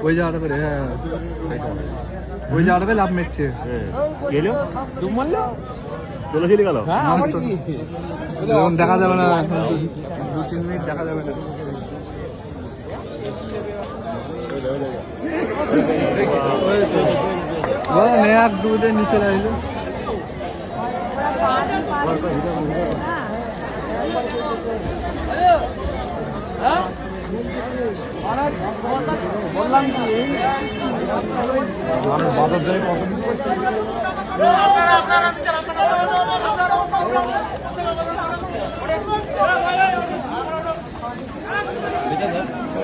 ওই জায়গাটা করে, হ্যাঁ ওই জায়গাটা লাভ মেরছে। গেলো তুমি মারলো চলে চলে গেল। দেখা যাবে না, 2-3 মিনিট দেখা যাবে না। এক দুধে নিচে রইলো। বললাম কি বাজার যাই কত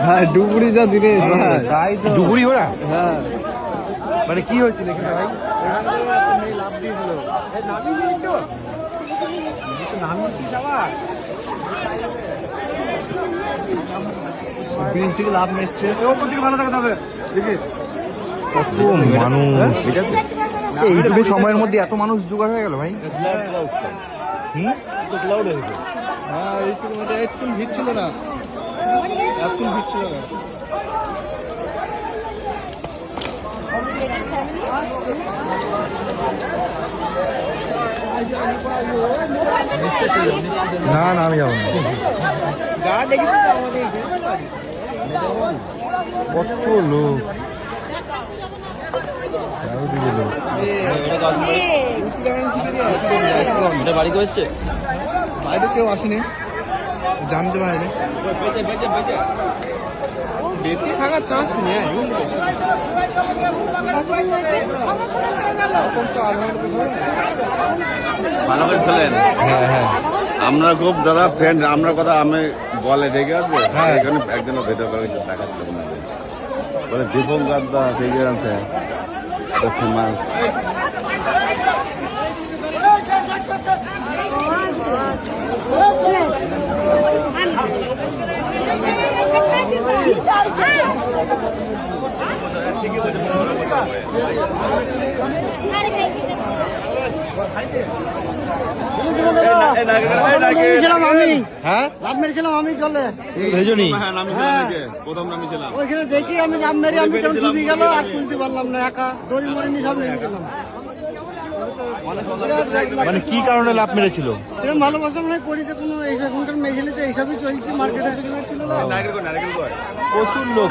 হ্যাঁ ডুবুরি যা জিনিস ডুবুরি ওরা। হ্যাঁ মানে কি হয়েছিল এখানে ভাই? লাভ দিয়েছিল থেকে লাভ নিচ্ছে। ভালো থাকতে হবে দেখিস কত মানুষ। এইটুকু সময়ের মধ্যে এত মানুষ জোগাড় হয়ে গেল ভাই। হ্যাঁ এইটুকুর মধ্যে একটু ভিড় ছিল না, একটু ভিড় ছিল না। না না আমি যাবো না। কত লোক বাড়ি কেউ এসছে? বাইরে কেউ আসেনি, জানতে পারেনি। বেঁচে থাকার চান্স নেই। ভালো করে চলেন। হ্যাঁ হ্যাঁ আমরা খুব দাদা ফ্রেন্ড, আমরা কথা আমি বলে ডেকে আসবে। এখানে একজনের ভেতর করে দেখাচ্ছে আপনাদের, বলে দীপক গাদ্দা ডেকে আছে ফেমাস। প্রথম নামিয়েছিলাম ওইখানে দেখি আমি লাভ মেরে আমি ডুবে গেল আর তুলতে পারলাম না, একা দড়ি মরিনি সব নিয়ে গেলাম। মানে কি কারণে লাভ মেরেছিল? এরকম ভালোবাসা মনে হয় করেছে কোনো, এখনকার মেয়েছেলেতে এইসবই চলছে মার্কেটে। প্রচুর লোক